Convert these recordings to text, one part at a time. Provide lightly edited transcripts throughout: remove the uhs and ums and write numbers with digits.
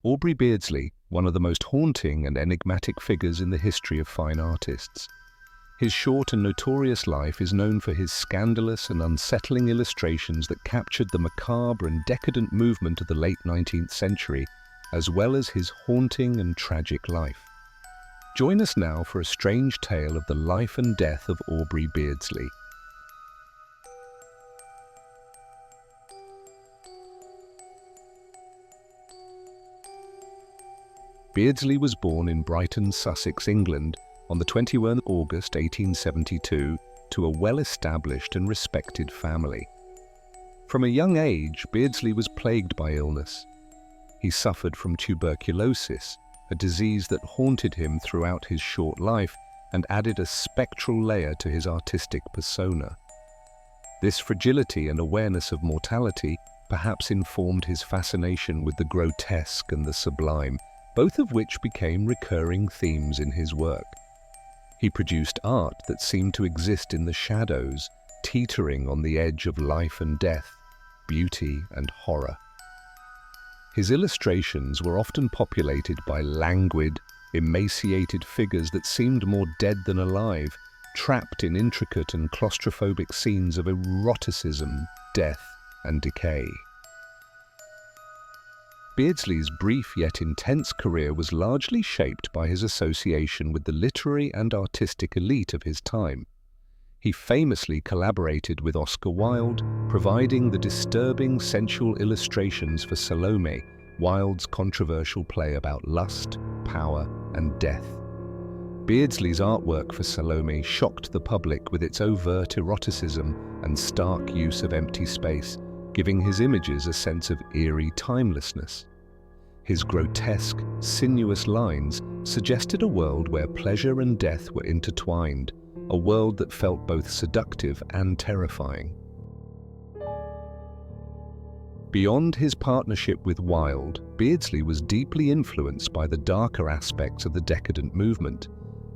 Aubrey Beardsley, one of the most haunting and enigmatic figures in the history of fine artists. His short and notorious life is known for his scandalous and unsettling illustrations that captured the macabre and decadent movement of the late 19th century, as well as his haunting and tragic life. Join us now for a strange tale of the life and death of Aubrey Beardsley. Beardsley was born in Brighton, Sussex, England, on the 21st of August 1872 to a well-established and respected family. From a young age, Beardsley was plagued by illness. He suffered from tuberculosis, a disease that haunted him throughout his short life and added a spectral layer to his artistic persona. This fragility and awareness of mortality perhaps informed his fascination with the grotesque and the sublime, both of which became recurring themes in his work. He produced art that seemed to exist in the shadows, teetering on the edge of life and death, beauty and horror. His illustrations were often populated by languid, emaciated figures that seemed more dead than alive, trapped in intricate and claustrophobic scenes of eroticism, death, and decay. Beardsley's brief yet intense career was largely shaped by his association with the literary and artistic elite of his time. He famously collaborated with Oscar Wilde, providing the disturbing sensual illustrations for Salome, Wilde's controversial play about lust, power, and death. Beardsley's artwork for Salome shocked the public with its overt eroticism and stark use of empty space, giving his images a sense of eerie timelessness. His grotesque, sinuous lines suggested a world where pleasure and death were intertwined, a world that felt both seductive and terrifying. Beyond his partnership with Wilde, Beardsley was deeply influenced by the darker aspects of the decadent movement,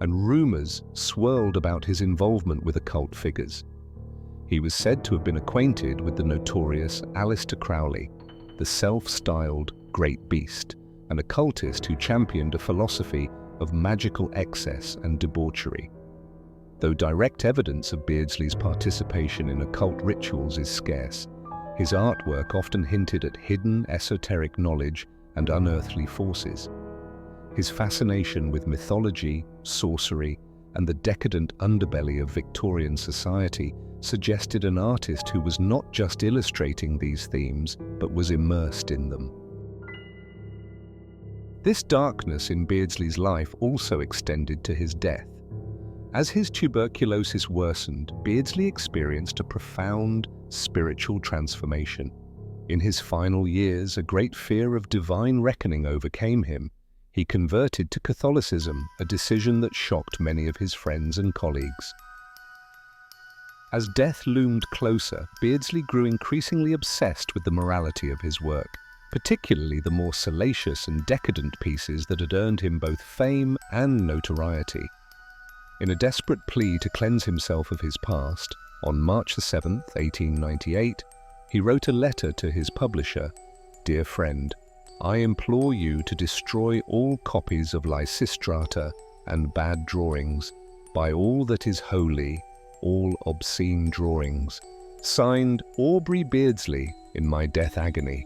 and rumors swirled about his involvement with occult figures. He was said to have been acquainted with the notorious Aleister Crowley, the self-styled Great Beast, an occultist who championed a philosophy of magical excess and debauchery. Though direct evidence of Beardsley's participation in occult rituals is scarce, his artwork often hinted at hidden esoteric knowledge and unearthly forces. His fascination with mythology, sorcery, and the decadent underbelly of Victorian society suggested an artist who was not just illustrating these themes, but was immersed in them. This darkness in Beardsley's life also extended to his death. As his tuberculosis worsened, Beardsley experienced a profound spiritual transformation. In his final years, a great fear of divine reckoning overcame him. He converted to Catholicism, a decision that shocked many of his friends and colleagues. As death loomed closer, Beardsley grew increasingly obsessed with the morality of his work, particularly the more salacious and decadent pieces that had earned him both fame and notoriety. In a desperate plea to cleanse himself of his past, on March 7, 1898, he wrote a letter to his publisher, "Dear friend, I implore you to destroy all copies of Lysistrata and bad drawings, by all that is holy, all obscene drawings. Signed, Aubrey Beardsley, in my death agony."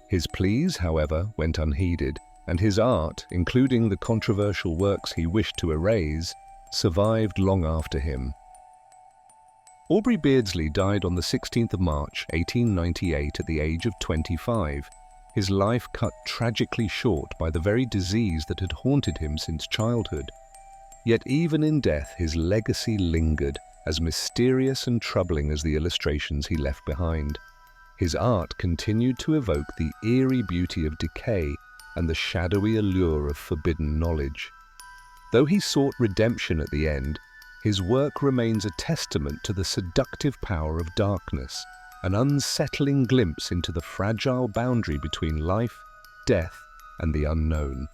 His pleas, however, went unheeded, and his art, including the controversial works he wished to erase, survived long after him. Aubrey Beardsley died on the 16th of March, 1898, at the age of 25, his life cut tragically short by the very disease that had haunted him since childhood. Yet even in death, his legacy lingered, as mysterious and troubling as the illustrations he left behind. His art continued to evoke the eerie beauty of decay and the shadowy allure of forbidden knowledge. Though he sought redemption at the end, his work remains a testament to the seductive power of darkness, an unsettling glimpse into the fragile boundary between life, death, and the unknown.